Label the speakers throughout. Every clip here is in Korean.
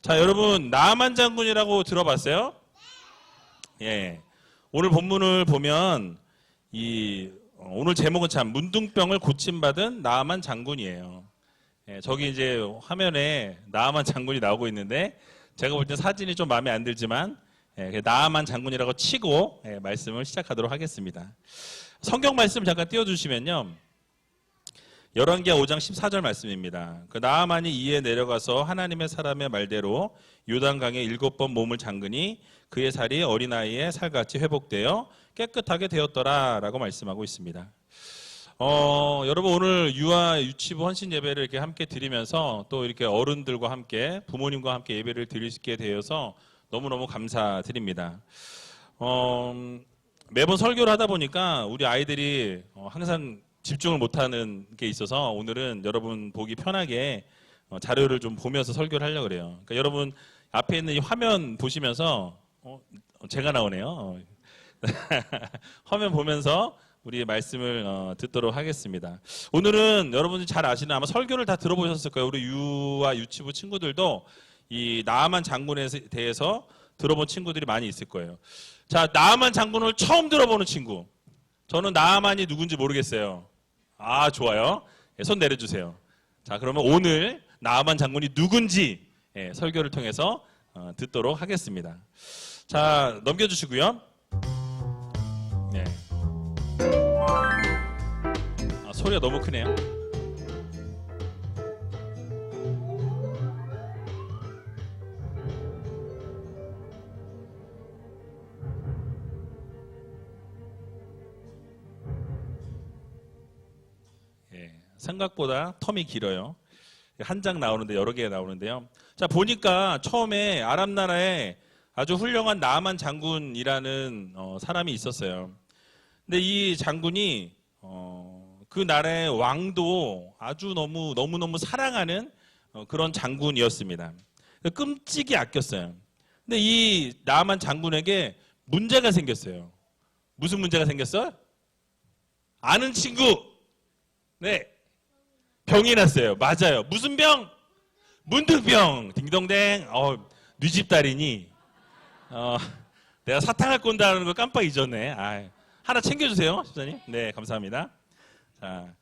Speaker 1: 자, 여러분 나아만 장군이라고 들어봤어요? 예. 오늘 본문을 보면 오늘 제목은 참 문둥병을 고침받은 나아만 장군이에요. 예, 저기 이제 화면에 나아만 장군이 나오고 있는데 제가 볼 때 사진이 좀 마음에 안 들지만 나아만 장군이라고 치고 말씀을 시작하도록 하겠습니다. 성경 말씀 잠깐 띄워주시면요. 열왕기하 5장 14절 말씀입니다. 그 나아만이 이에 내려가서 하나님의 사람의 말대로 요단강에 7번 몸을 잠그니 그의 살이 어린아이의 살같이 회복되어 깨끗하게 되었더라 라고 말씀하고 있습니다. 여러분 오늘 유아 유치부 헌신 예배를 이렇게 함께 드리면서 또 이렇게 어른들과 함께 부모님과 함께 예배를 드릴 수 있게 되어서 너무너무 감사드립니다. 매번 설교를 하다 보니까 우리 아이들이 항상 집중을 못하는 게 있어서 오늘은 여러분 보기 편하게 자료를 좀 보면서 설교를 하려고 그래요. 그러니까 여러분 앞에 있는 이 화면 보시면서 제가 나오네요. 화면 보면서 우리 말씀을 듣도록 하겠습니다. 오늘은 여러분이 잘 아시는 아마 설교를 다 들어보셨을 거예요. 우리 유아 유치부 친구들도 이 나아만 장군에 대해서 들어본 친구들이 많이 있을 거예요. 자, 나아만 장군을 처음 들어보는 친구. 저는 나아만이 누군지 모르겠어요. 아, 좋아요. 손 내려주세요. 자, 그러면 오늘 나아만 장군이 누군지 설교를 통해서 듣도록 하겠습니다. 자, 넘겨주시고요. 네. 소리가 너무 크네요. 생각보다 텀이 길어요. 한 장 나오는데 여러 개 나오는데요. 자, 보니까 처음에 아랍 나라에 아주 훌륭한 나아만 장군이라는 사람이 있었어요. 근데 이 장군이 그 나라의 왕도 아주 너무너무 사랑하는 그런 장군이었습니다. 끔찍이 아꼈어요. 근데 이 나아만 장군에게 문제가 생겼어요. 무슨 문제가 생겼어요? 아는 친구. 네. 병이 났어요. 맞아요. 무슨 병? 문둥병. 딩동댕. 네 집 딸이니. 내가 사탕을 꼰다는 걸 깜빡 잊었네. 하나 챙겨주세요, 집사님. 네, 감사합니다. 자,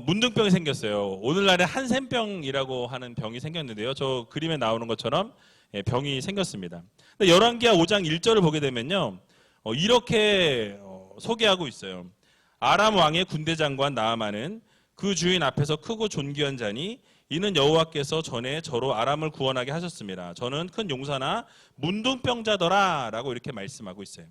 Speaker 1: 문둥병이 생겼어요. 오늘날에 한센병이라고 하는 병이 생겼는데요. 저 그림에 나오는 것처럼 병이 생겼습니다. 열왕기하 5장 1절을 보게 되면요, 이렇게 소개하고 있어요. 아람 왕의 군대 장관 나아만은 그 주인 앞에서 크고 존귀한 자니 이는 여호와께서 전에 저로 아람을 구원하게 하셨습니다. 저는 큰 용사나 문둥병자더라 라고 이렇게 말씀하고 있어요.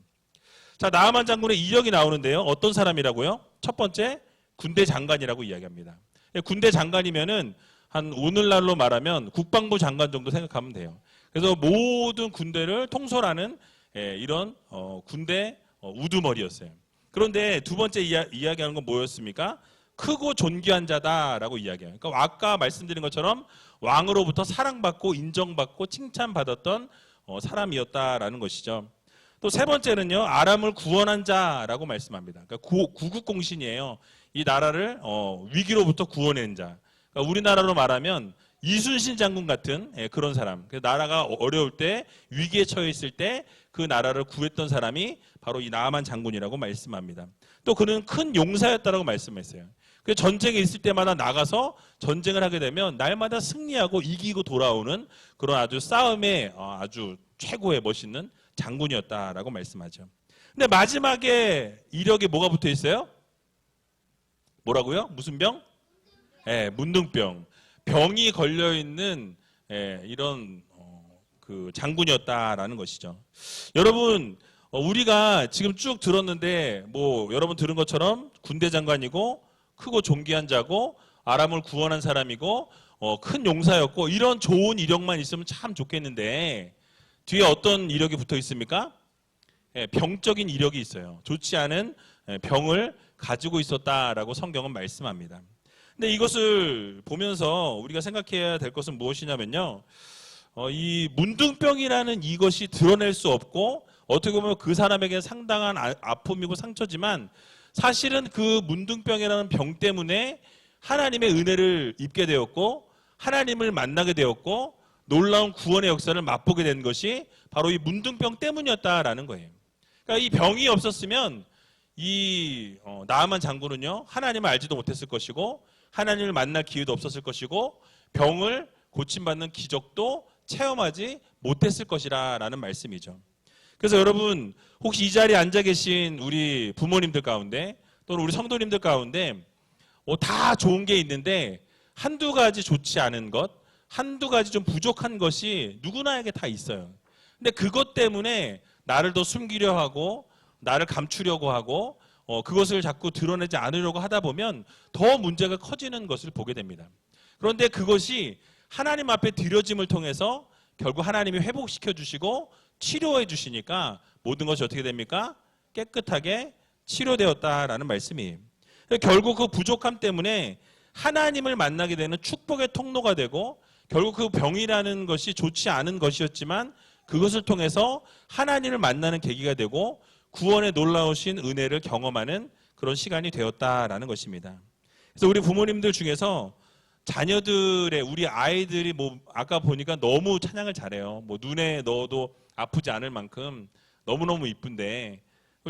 Speaker 1: 자, 나아만 장군의 이력이 나오는데요. 어떤 사람이라고요? 첫 번째, 군대 장관이라고 이야기합니다. 군대 장관이면은 한 오늘날로 말하면 국방부 장관 정도 생각하면 돼요. 그래서 모든 군대를 통솔하는 이런 군대 우두머리였어요. 그런데 두 번째 이야기하는 건 뭐였습니까? 크고 존귀한 자다라고 이야기해요. 그러니까 아까 말씀드린 것처럼 왕으로부터 사랑받고 인정받고 칭찬받았던 사람이었다라는 것이죠. 또 세 번째는요, 아람을 구원한 자라고 말씀합니다. 그러니까 구국공신이에요. 이 나라를 위기로부터 구원한 자. 그러니까 우리나라로 말하면 이순신 장군 같은 그런 사람. 나라가 어려울 때, 위기에 처해 있을 때 그 나라를 구했던 사람이 바로 이 나아만 장군이라고 말씀합니다. 또 그는 큰 용사였다라고 말씀했어요. 그 전쟁에 있을 때마다 나가서 전쟁을 하게 되면 날마다 승리하고 이기고 돌아오는 그런 아주 싸움의 아주 최고의 멋있는 장군이었다라고 말씀하죠. 근데 마지막에 이력에 뭐가 붙어 있어요? 뭐라고요? 무슨 병? 문둥병. 병이 걸려 있는 이런 그 장군이었다라는 것이죠. 여러분, 우리가 지금 쭉 들었는데 뭐 여러분 들은 것처럼 군대 장관이고 크고 존귀한 자고 아람을 구원한 사람이고 큰 용사였고 이런 좋은 이력만 있으면 참 좋겠는데 뒤에 어떤 이력이 붙어 있습니까? 병적인 이력이 있어요. 좋지 않은 병을 가지고 있었다라고 성경은 말씀합니다. 근데 이것을 보면서 우리가 생각해야 될 것은 무엇이냐면요, 이 문둥병이라는 이것이 드러낼 수 없고 어떻게 보면 그 사람에게 상당한 아픔이고 상처지만 사실은 그 문둥병이라는 병 때문에 하나님의 은혜를 입게 되었고 하나님을 만나게 되었고 놀라운 구원의 역사를 맛보게 된 것이 바로 이 문둥병 때문이었다라는 거예요. 그러니까 이 병이 없었으면 이 나아만 장군은요, 하나님을 알지도 못했을 것이고 하나님을 만날 기회도 없었을 것이고 병을 고침받는 기적도 체험하지 못했을 것이라는 말씀이죠. 그래서 여러분, 혹시 이 자리에 앉아 계신 우리 부모님들 가운데 또는 우리 성도님들 가운데 다 좋은 게 있는데 한두 가지 좋지 않은 것, 한두 가지 좀 부족한 것이 누구나에게 다 있어요. 근데 그것 때문에 나를 더 숨기려 하고 나를 감추려고 하고 그것을 자꾸 드러내지 않으려고 하다 보면 더 문제가 커지는 것을 보게 됩니다. 그런데 그것이 하나님 앞에 드려짐을 통해서 결국 하나님이 회복시켜 주시고 치료해 주시니까 모든 것이 어떻게 됩니까? 깨끗하게 치료되었다라는 말씀이에요. 결국 그 부족함 때문에 하나님을 만나게 되는 축복의 통로가 되고 결국 그 병이라는 것이 좋지 않은 것이었지만 그것을 통해서 하나님을 만나는 계기가 되고 구원의 놀라우신 은혜를 경험하는 그런 시간이 되었다라는 것입니다. 그래서 우리 부모님들 중에서 자녀들의 우리 아이들이 아까 보니까 너무 찬양을 잘해요. 눈에 넣어도 아프지 않을 만큼 너무너무 이쁜데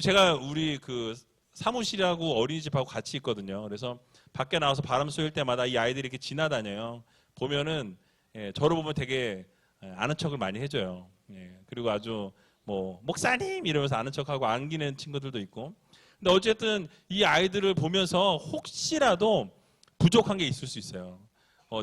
Speaker 1: 제가 우리 그 사무실하고 어린이집하고 같이 있거든요. 그래서 밖에 나와서 바람 쏘일 때마다 이 아이들이 이렇게 지나다녀요. 보면은 저를 보면 되게 아는 척을 많이 해줘요. 그리고 아주 목사님 이러면서 아는 척하고 안기는 친구들도 있고. 근데 어쨌든 이 아이들을 보면서 혹시라도 부족한 게 있을 수 있어요.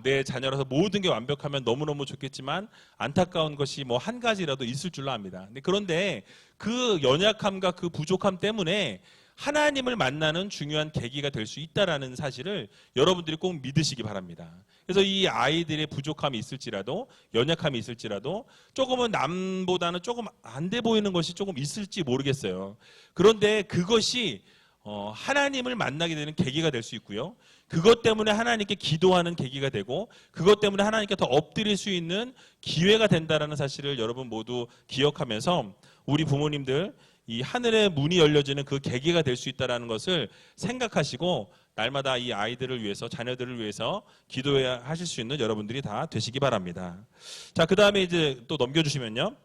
Speaker 1: 내 자녀라서 모든 게 완벽하면 너무너무 좋겠지만 안타까운 것이 한 가지라도 있을 줄로 압니다. 그런데 그 연약함과 그 부족함 때문에 하나님을 만나는 중요한 계기가 될 수 있다라는 사실을 여러분들이 꼭 믿으시기 바랍니다. 그래서 이 아이들의 부족함이 있을지라도 연약함이 있을지라도 조금은 남보다는 조금 안 돼 보이는 것이 조금 있을지 모르겠어요. 그런데 그것이 하나님을 만나게 되는 계기가 될 수 있고요. 그것 때문에 하나님께 기도하는 계기가 되고 그것 때문에 하나님께 더 엎드릴 수 있는 기회가 된다는 사실을 여러분 모두 기억하면서 우리 부모님들 이 하늘의 문이 열려지는 그 계기가 될 수 있다는 것을 생각하시고 날마다 이 아이들을 위해서 자녀들을 위해서 기도해야 하실 수 있는 여러분들이 다 되시기 바랍니다. 자, 그 다음에 이제 또 넘겨주시면요.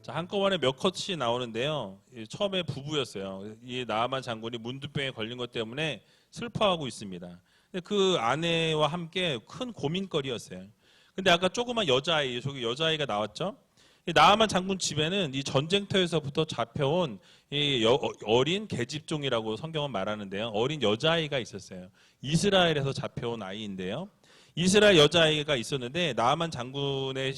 Speaker 1: 자, 한꺼번에 몇 컷이 나오는데요. 처음에 부부였어요. 이 나아만 장군이 문둥병에 걸린 것 때문에 슬퍼하고 있습니다. 근데 그 아내와 함께 큰 고민거리였어요. 근데 아까 조그만 여자아이, 저기 여자아이가 나왔죠? 이 나아만 장군 집에는 이 전쟁터에서부터 잡혀온 이 어린 계집종이라고 성경은 말하는데요. 어린 여자아이가 있었어요. 이스라엘에서 잡혀온 아이인데요. 이스라엘 여자아이가 있었는데 나아만 장군의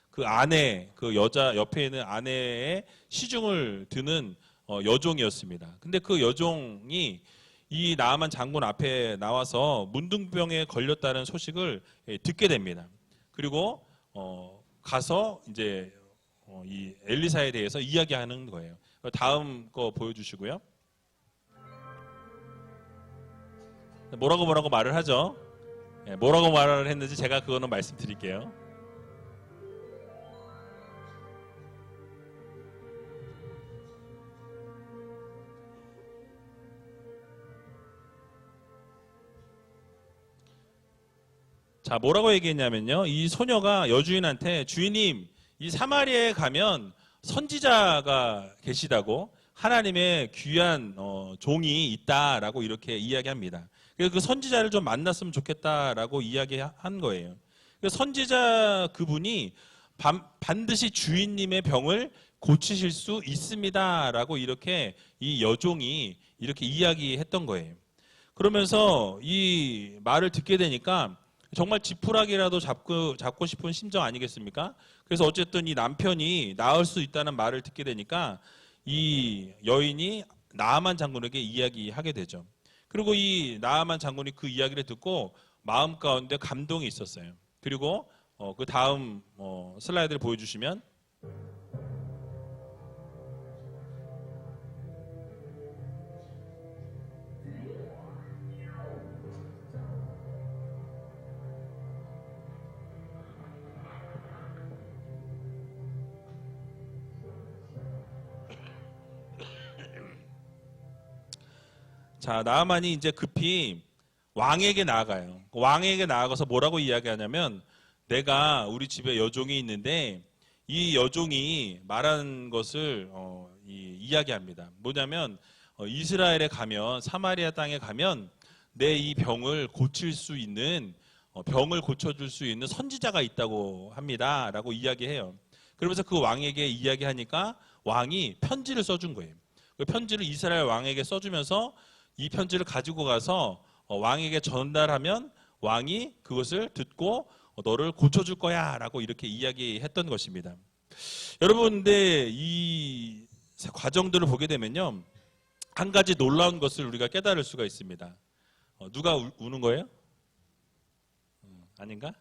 Speaker 1: 그 아내, 그 여자 옆에 있는 아내의 시중을 드는 여종이었습니다. 근데 그 여종이 이 나아만 장군 앞에 나와서 문둥병에 걸렸다는 소식을 듣게 됩니다. 그리고 가서 이제 이 엘리사에 대해서 이야기하는 거예요. 다음 거 보여주시고요. 뭐라고 말을 하죠? 뭐라고 말을 했는지 제가 그거는 말씀드릴게요. 자, 뭐라고 얘기했냐면요. 이 소녀가 여주인한테 주인님, 이 사마리아에 가면 선지자가 계시다고 하나님의 귀한 종이 있다라고 이렇게 이야기합니다. 그래서 그 선지자를 좀 만났으면 좋겠다라고 이야기한 거예요. 그래서 선지자 그분이 반드시 주인님의 병을 고치실 수 있습니다라고 이렇게 이 여종이 이렇게 이야기했던 거예요. 그러면서 이 말을 듣게 되니까 정말 지푸라기라도 잡고 싶은 심정 아니겠습니까? 그래서 어쨌든 이 남편이 나을 수 있다는 말을 듣게 되니까 이 여인이 나아만 장군에게 이야기하게 되죠. 그리고 이 나아만 장군이 그 이야기를 듣고 마음 가운데 감동이 있었어요. 그리고 그 다음 슬라이드를 보여주시면 자, 나아만이 이제 급히 왕에게 나아가요. 왕에게 나아가서 뭐라고 이야기하냐면, 내가 우리 집에 여종이 있는데 이 여종이 말한 것을 이야기합니다. 뭐냐면 이스라엘에 가면, 사마리아 땅에 가면 내 이 병을 고칠 수 있는, 병을 고쳐줄 수 있는 선지자가 있다고 합니다 라고 이야기해요. 그러면서 그 왕에게 이야기하니까 왕이 편지를 써준 거예요. 그 편지를 이스라엘 왕에게 써주면서 이 편지를 가지고 가서 왕에게 전달하면 왕이 그것을 듣고 너를 고쳐줄 거야 라고 이렇게 이야기했던 것입니다. 여러분, 근데 이 과정들을 보게 되면요, 한 가지 놀라운 것을 우리가 깨달을 수가 있습니다. 누가 우는 거예요? 아닌가?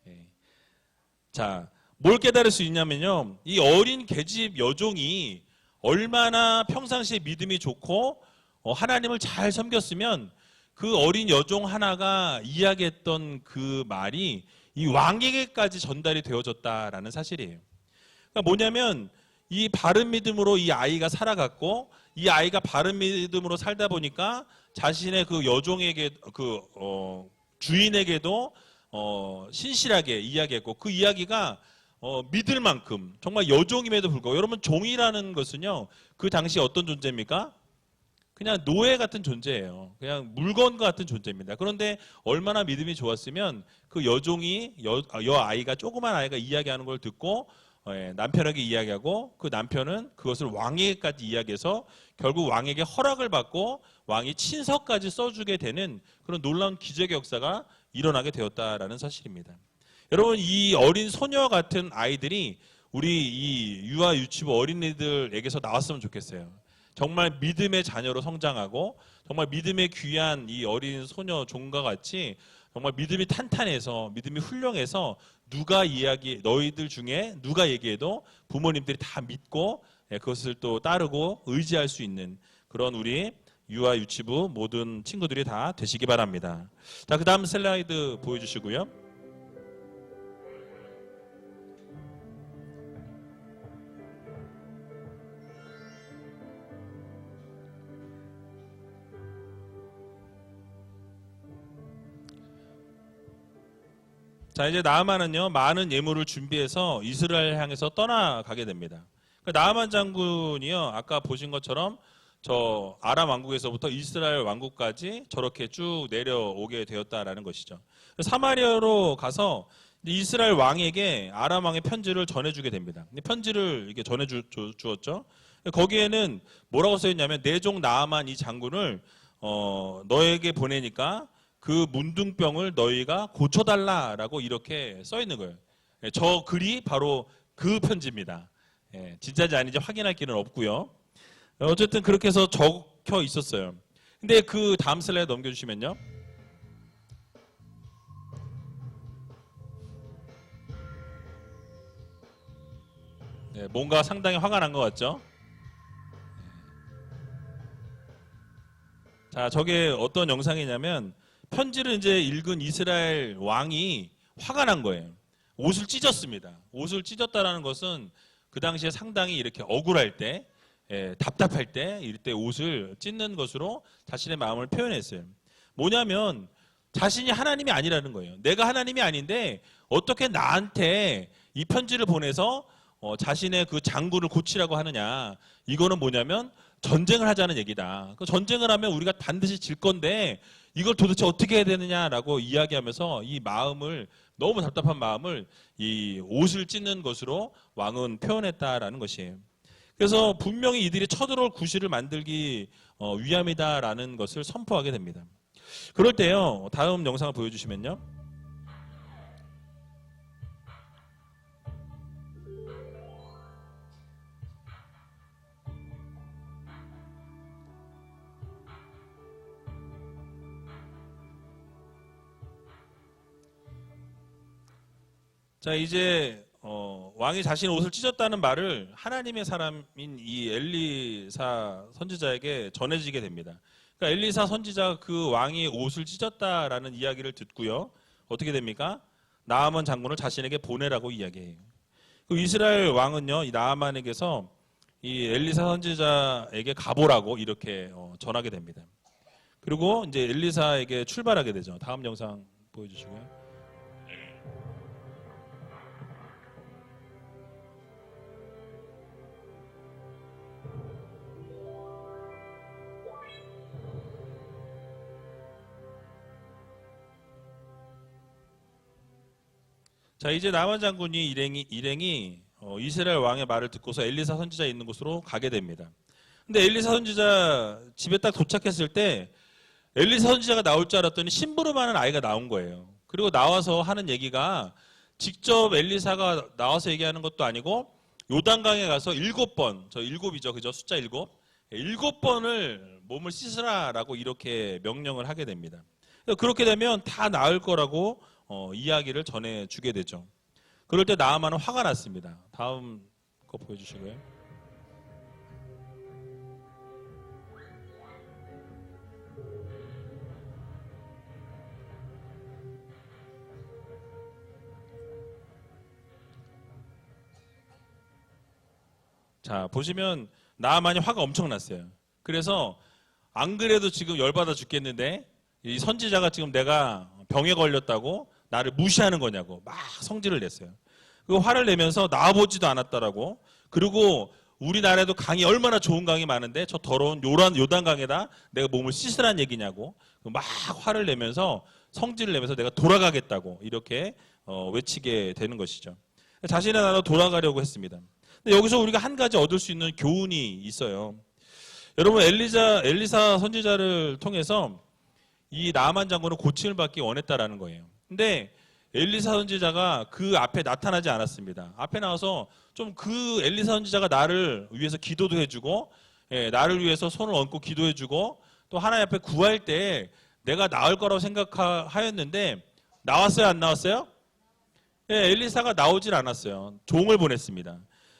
Speaker 1: 예. 자, 뭘 깨달을 수 있냐면요, 이 어린 계집 여종이 얼마나 평상시에 믿음이 좋고 하나님을 잘 섬겼으면 그 어린 여종 하나가 이야기했던 그 말이 이 왕에게까지 전달이 되어졌다라는 사실이에요. 그러니까 뭐냐면 이 바른 믿음으로 이 아이가 살아갔고, 이 아이가 바른 믿음으로 살다 보니까 자신의 그 여종에게, 그 주인에게도 신실하게 이야기했고, 그 이야기가 믿을 만큼 정말 여종임에도 불구하고, 여러분, 종이라는 것은요 그 당시 어떤 존재입니까? 그냥 노예 같은 존재예요. 그냥 물건 같은 존재입니다. 그런데 얼마나 믿음이 좋았으면 그 여종이, 여아이가, 조그만 아이가 이야기하는 걸 듣고 남편에게 이야기하고, 그 남편은 그것을 왕에게까지 이야기해서 결국 왕에게 허락을 받고 왕이 친서까지 써주게 되는 그런 놀라운 기적의 역사가 일어나게 되었다라는 사실입니다. 여러분, 이 어린 소녀 같은 아이들이 우리 이 유아 유치부 어린이들에게서 나왔으면 좋겠어요. 정말 믿음의 자녀로 성장하고 정말 믿음의 귀한 이 어린 소녀 종과 같이 정말 믿음이 탄탄해서, 믿음이 훌륭해서 너희들 중에 누가 얘기해도 부모님들이 다 믿고 그것을 또 따르고 의지할 수 있는 그런 우리 유아 유치부 모든 친구들이 다 되시기 바랍니다. 자, 그 다음 슬라이드 보여주시고요. 자, 이제 나아만은요 많은 예물을 준비해서 이스라엘 향해서 떠나가게 됩니다. 그러니까 나아만 장군이요, 아까 보신 것처럼 저 아람 왕국에서부터 이스라엘 왕국까지 저렇게 쭉 내려오게 되었다라는 것이죠. 사마리아로 가서 이스라엘 왕에게 아람 왕의 편지를 전해주게 됩니다. 편지를 이렇게 전해주었죠. 거기에는 뭐라고 써있냐면, 내 종 나아만 이 장군을 너에게 보내니까 그 문둥병을 너희가 고쳐달라라고 이렇게 써 있는 거예요. 저 글이 바로 그 편지입니다. 진짜인지 아닌지 확인할 길은 없고요. 어쨌든 그렇게 해서 적혀 있었어요. 근데 그 다음 슬라이드 넘겨주시면요. 뭔가 상당히 화가 난 것 같죠? 자, 저게 어떤 영상이냐면, 편지를 이제 읽은 이스라엘 왕이 화가 난 거예요. 옷을 찢었습니다. 옷을 찢었다라는 것은 그 당시에 상당히 이렇게 억울할 때, 답답할 때, 이럴 때 옷을 찢는 것으로 자신의 마음을 표현했어요. 뭐냐면 자신이 하나님이 아니라는 거예요. 내가 하나님이 아닌데 어떻게 나한테 이 편지를 보내서 자신의 그 장군을 고치라고 하느냐. 이거는 뭐냐면 전쟁을 하자는 얘기다. 그 전쟁을 하면 우리가 반드시 질 건데 이걸 도대체 어떻게 해야 되느냐라고 이야기하면서 이 마음을, 너무 답답한 마음을 이 옷을 찢는 것으로 왕은 표현했다라는 것이에요. 그래서 분명히 이들이 쳐들어올 구실을 만들기 위함이다라는 것을 선포하게 됩니다. 그럴 때요, 다음 영상을 보여주시면요. 자, 이제 왕이 자신의 옷을 찢었다는 말을 하나님의 사람인 이 엘리사 선지자에게 전해지게 됩니다. 그러니까 엘리사 선지자가 그 왕이 옷을 찢었다라는 이야기를 듣고요, 어떻게 됩니까? 나아만 장군을 자신에게 보내라고 이야기해요. 그 이스라엘 왕은요, 이 나아만에게서 이 엘리사 선지자에게 가보라고 이렇게 전하게 됩니다. 그리고 이제 엘리사에게 출발하게 되죠. 다음 영상 보여주시고요. 자, 이제 나만 장군이 일행이 이스라엘 왕의 말을 듣고서 엘리사 선지자 있는 곳으로 가게 됩니다. 근데 엘리사 선지자 집에 딱 도착했을 때 엘리사 선지자가 나올 줄 알았더니 심부름하는 아이가 나온 거예요. 그리고 나와서 하는 얘기가 직접 엘리사가 나와서 얘기하는 것도 아니고 요단강에 가서 7번, 저 7이죠, 그죠? 숫자 7. 7번을 몸을 씻으라라고 이렇게 명령을 하게 됩니다. 그렇게 되면 다 나을 거라고 이야기를 전해주게 되죠. 그럴 때 나아만은 화가 났습니다. 다음 거 보여주시고요. 자, 보시면 나아만이 화가 엄청 났어요. 그래서 안 그래도 지금 열받아 죽겠는데 이 선지자가 지금 내가 병에 걸렸다고 나를 무시하는 거냐고 막 성질을 냈어요. 그 화를 내면서 나와보지도 않았다라고, 그리고 우리나라에도 강이 얼마나 좋은 강이 많은데 저 더러운 요단강에다 내가 몸을 씻으란 얘기냐고 막 화를 내면서 성질을 내면서 내가 돌아가겠다고 이렇게 외치게 되는 것이죠. 자신의 나라로 돌아가려고 했습니다. 근데 여기서 우리가 한 가지 얻을 수 있는 교훈이 있어요. 여러분, 엘리사 선지자를 통해서 이 나아만 장군은 고침을 받기 원했다라는 거예요. 근데 엘리사 선지자가 그 앞에 나타나지 않았습니다. 앞에 나와서 좀 그 엘리사 선지자가 나를 위해서 기도도 해주고, 나를 위해서 손을 얹고 기도해주고, 또 하나님 앞에 구할 때 내가 나을 거라고 생각하였는데 나왔어요, 안 나왔어요? 엘리사가 나오질 않았어요. 종을 보냈습니다.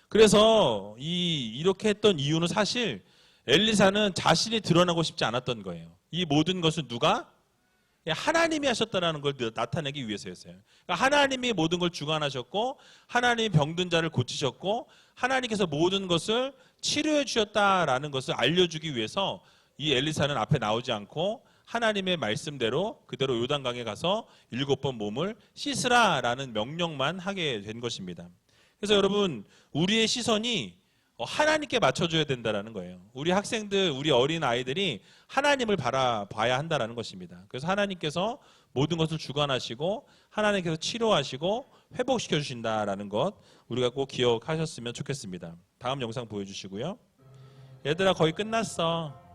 Speaker 1: 그래서 이렇게 했던 이유는 사실 엘리사는 자신이 드러나고 싶지 않았던 거예요. 이 모든 것은 누가? 하나님이 하셨다는 걸 나타내기 위해서였어요. 그러니까 하나님이 모든 걸 주관하셨고, 하나님이 병든 자를 고치셨고, 하나님께서 모든 것을 치료해 주셨다라는 것을 알려주기 위해서 이 엘리사는 앞에 나오지 않고 하나님의 말씀대로 그대로 요단강에 가서 7번 몸을 씻으라라는 명령만 하게 된 것입니다. 그래서 여러분, 우리의 시선이 하나님께 맞춰줘야 된다는 거예요. 우리 학생들, 우리 어린 아이들이 하나님을 바라봐야 한다는 것입니다. 그래서 하나님께서 모든 것을 주관하시고 하나님께서 치료하시고 회복시켜 주신다는 것 우리가 꼭 기억하셨으면 좋겠습니다. 다음 영상 보여주시고요. 얘들아, 거의 끝났어.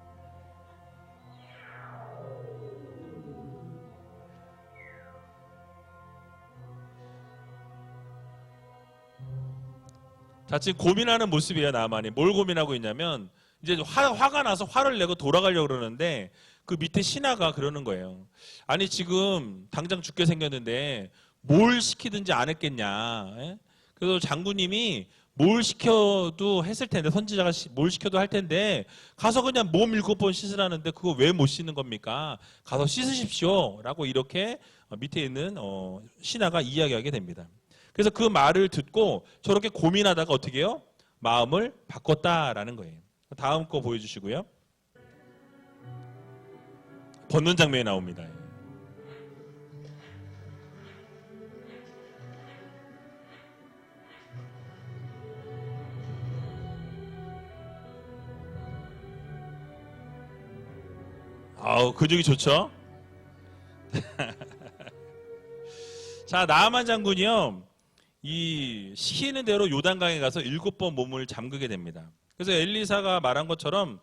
Speaker 1: 자, 지금 고민하는 모습이에요, 나만이. 뭘 고민하고 있냐면, 이제 화가 나서 화를 내고 돌아가려고 그러는데, 그 밑에 신하가 그러는 거예요. 아니, 지금 당장 죽게 생겼는데, 뭘 시키든지 안 했겠냐. 예? 그래서 장군님이 뭘 시켜도 했을 텐데, 선지자가 뭘 시켜도 할 텐데, 가서 그냥 몸 7번 씻으라는데, 그거 왜 못 씻는 겁니까? 가서 씻으십시오. 라고 이렇게 밑에 있는 신하가 이야기하게 됩니다. 그래서 그 말을 듣고 저렇게 고민하다가 어떻게 해요? 마음을 바꿨다라는 거예요. 다음 거 보여주시고요. 벗는 장면이 나옵니다. 아우, 근육이 좋죠? 자, 나아만 장군이요, 이 시키는 대로 요단강에 가서 7번 몸을 잠그게 됩니다. 그래서 엘리사가 말한 것처럼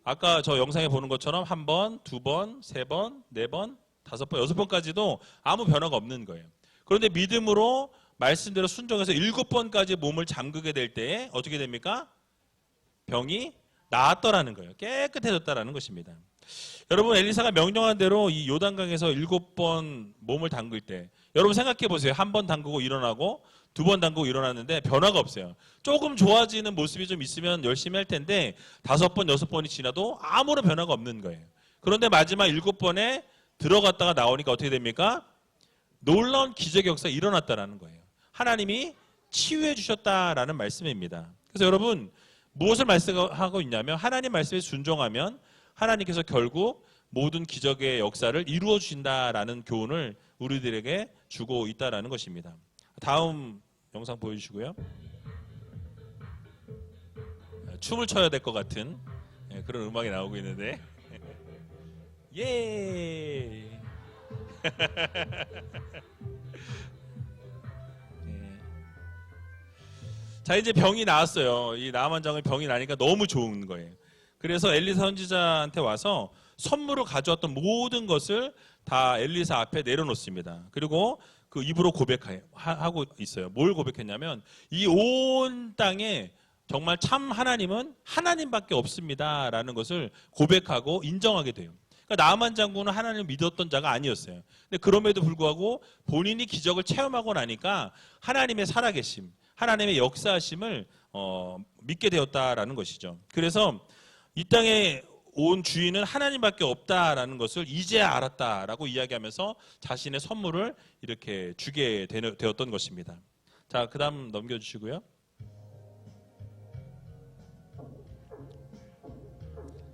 Speaker 1: 아까 저 영상에 보는 것처럼 1번, 2번, 3번, 4번, 5번, 6번까지도 아무 변화가 없는 거예요. 그런데 믿음으로 말씀대로 순종해서 7번까지 몸을 잠그게 될 때에 어떻게 됩니까? 병이 나았더라는 거예요. 깨끗해졌다라는 것입니다. 여러분, 엘리사가 명령한 대로 이 요단강에서 7번 몸을 담글 때 여러분 생각해 보세요. 1번 담그고 일어나고 2번 담그고 일어났는데 변화가 없어요. 조금 좋아지는 모습이 좀 있으면 열심히 할 텐데 5번, 6번이 지나도 아무런 변화가 없는 거예요. 그런데 마지막 7번에 들어갔다가 나오니까 어떻게 됩니까? 놀라운 기적의 역사가 일어났다는 거예요. 하나님이 치유해 주셨다라는 말씀입니다. 그래서 여러분, 무엇을 말씀하고 있냐면 하나님 말씀에 순종하면 하나님께서 결국 모든 기적의 역사를 이루어 주신다라는 교훈을 우리들에게 주고 있다라는 것입니다. 다음 영상 보여주시고요. 춤을 춰야 될 것 같은 그런 음악이 나오고 있는데 예. 자, 이제 병이 나왔어요. 이 나아만 장군이 병이 나니까 너무 좋은 거예요. 그래서 엘리사 선지자한테 와서 선물을 가져왔던 모든 것을 다 엘리사 앞에 내려놓습니다. 그리고 그 입으로 고백하고 있어요. 뭘 고백했냐면 이 온 땅에 정말 참 하나님은 하나님밖에 없습니다라는 것을 고백하고 인정하게 돼요. 그러니까 나아만 장군은 하나님을 믿었던 자가 아니었어요. 근데 그럼에도 불구하고 본인이 기적을 체험하고 나니까 하나님의 살아계심, 하나님의 역사하심을 믿게 되었다라는 것이죠. 그래서 이 땅에 온 주인은 하나님밖에 없다라는 것을 이제야 알았다라고 이야기하면서 자신의 선물을 이렇게 주게 되었던 것입니다. 자, 그 다음 넘겨주시고요.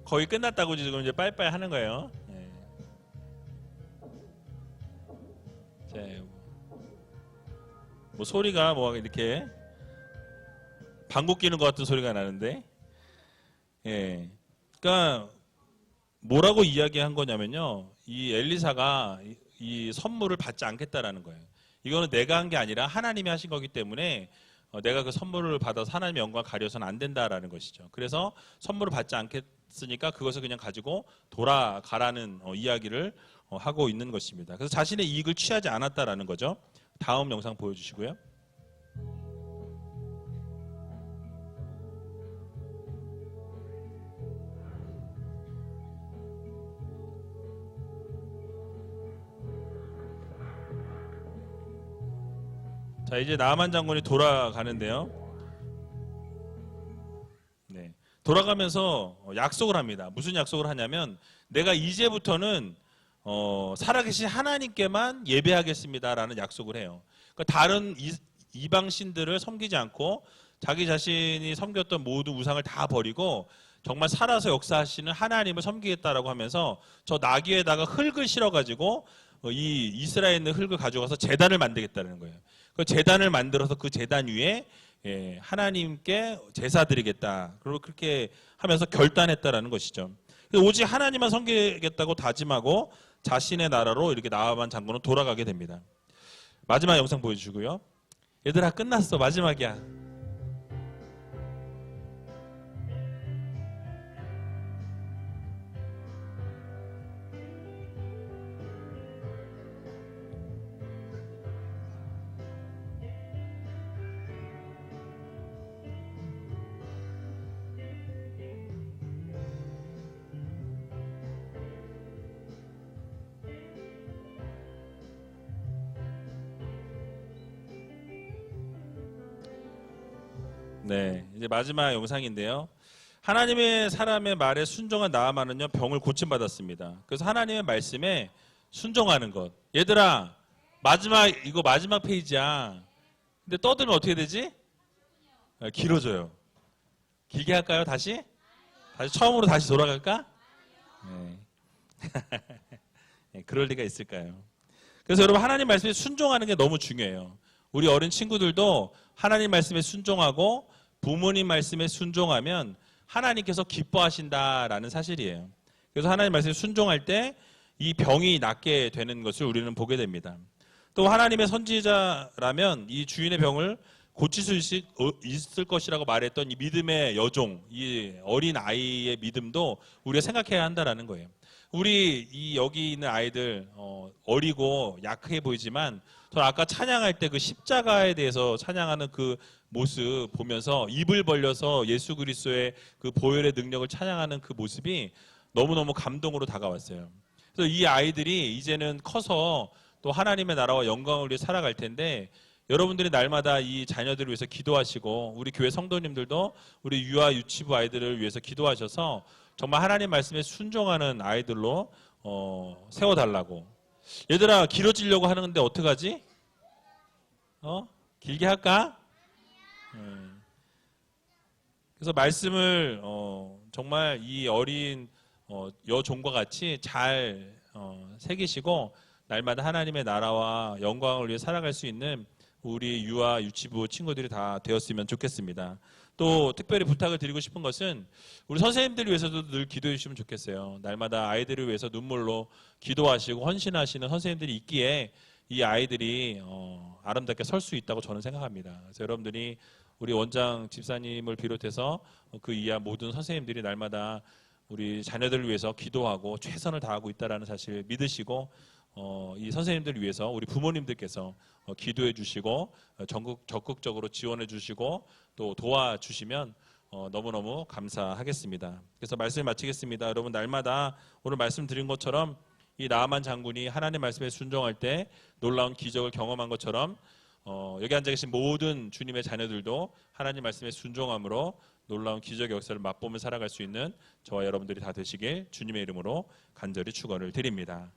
Speaker 1: 거의 끝났다고 지금 이제 빠이빠이 하는 거예요. 네. 자, 뭐 소리가 뭐 이렇게 방귀 뀌는 것 같은 소리가 나는데, 예. 그러니까 뭐라고 이야기한 거냐면요, 이 엘리사가 이 선물을 받지 않겠다라는 거예요. 이거는 내가 한 게 아니라 하나님이 하신 거기 때문에 내가 그 선물을 받아서 하나님의 영광을 가려서는 안 된다라는 것이죠. 그래서 선물을 받지 않겠으니까 그것을 그냥 가지고 돌아가라는 이야기를 하고 있는 것입니다. 그래서 자신의 이익을 취하지 않았다라는 거죠. 다음 영상 보여주시고요. 자, 이제 나아만 장군이 돌아가는데요. 네. 돌아가면서 약속을 합니다. 무슨 약속을 하냐면 내가 이제부터는 살아계신 하나님께만 예배하겠습니다라는 약속을 해요. 그러니까 다른 이방 신들을 섬기지 않고 자기 자신이 섬겼던 모든 우상을 다 버리고 정말 살아서 역사하시는 하나님을 섬기겠다라고 하면서 저 나귀에다가 흙을 실어가지고 이 이스라엘 있는 흙을 가져가서 제단을 만들겠다는 거예요. 그 제단을 만들어서 그 제단 위에 하나님께 제사 드리겠다. 그리고 그렇게 하면서 결단했다라는 것이죠. 오직 하나님만 섬기겠다고 다짐하고 자신의 나라로 이렇게 나아만 장군은 돌아가게 됩니다. 마지막 영상 보여주시고요. 얘들아, 끝났어. 마지막이야. 네, 이제 마지막 영상인데요. 하나님의 사람의 말에 순종한 나아만은요, 병을 고침받았습니다. 그래서 하나님의 말씀에 순종하는 것. 얘들아, 이거 마지막 페이지야. 근데 떠들면 어떻게 되지? 길어져요. 길게 할까요? 다시 처음으로 다시 돌아갈까? 네. 네, 그럴 리가 있을까요? 그래서 여러분, 하나님 말씀에 순종하는 게 너무 중요해요. 우리 어린 친구들도 하나님 말씀에 순종하고 부모님 말씀에 순종하면 하나님께서 기뻐하신다라는 사실이에요. 그래서 하나님 말씀에 순종할 때 이 병이 낫게 되는 것을 우리는 보게 됩니다. 또 하나님의 선지자라면 이 주인의 병을 고칠 수 있을 것이라고 말했던 이 믿음의 여종, 이 어린 아이의 믿음도 우리가 생각해야 한다라는 거예요. 우리 여기 있는 아이들 어리고 약해 보이지만 저는 아까 찬양할 때 그 십자가에 대해서 찬양하는 그 모습 보면서 입을 벌려서 예수 그리스도의 그 보혈의 능력을 찬양하는 그 모습이 너무너무 감동으로 다가왔어요. 그래서 이 아이들이 이제는 커서 또 하나님의 나라와 영광을 위해 살아갈 텐데 여러분들이 날마다 이 자녀들을 위해서 기도하시고 우리 교회 성도님들도 우리 유아 유치부 아이들을 위해서 기도하셔서 정말 하나님 말씀에 순종하는 아이들로 세워달라고. 얘들아, 길어지려고 하는데 어떡하지? 길게 할까? 그래서 말씀을 정말 이 어린 여종과 같이 잘 새기시고 날마다 하나님의 나라와 영광을 위해 살아갈 수 있는 우리 유아 유치부 친구들이 다 되었으면 좋겠습니다. 또 특별히 부탁을 드리고 싶은 것은 우리 선생님들 위해서도 늘 기도해 주시면 좋겠어요. 날마다 아이들을 위해서 눈물로 기도하시고 헌신하시는 선생님들이 있기에 이 아이들이 아름답게 설 수 있다고 저는 생각합니다. 그래서 여러분들이 우리 원장 집사님을 비롯해서 그 이하 모든 선생님들이 날마다 우리 자녀들을 위해서 기도하고 최선을 다하고 있다는 사실 믿으시고 이 선생님들을 위해서 우리 부모님들께서 기도해 주시고 적극적으로 지원해 주시고 또 도와주시면 너무너무 감사하겠습니다. 그래서 말씀을 마치겠습니다. 여러분 날마다 오늘 말씀드린 것처럼 이 나아만 장군이 하나님의 말씀에 순종할 때 놀라운 기적을 경험한 것처럼 여기 앉아 계신 모든 주님의 자녀들도 하나님 말씀에 순종함으로 놀라운 기적의 역사를 맛보며 살아갈 수 있는 저와 여러분들이 다 되시길 주님의 이름으로 간절히 축원을 드립니다.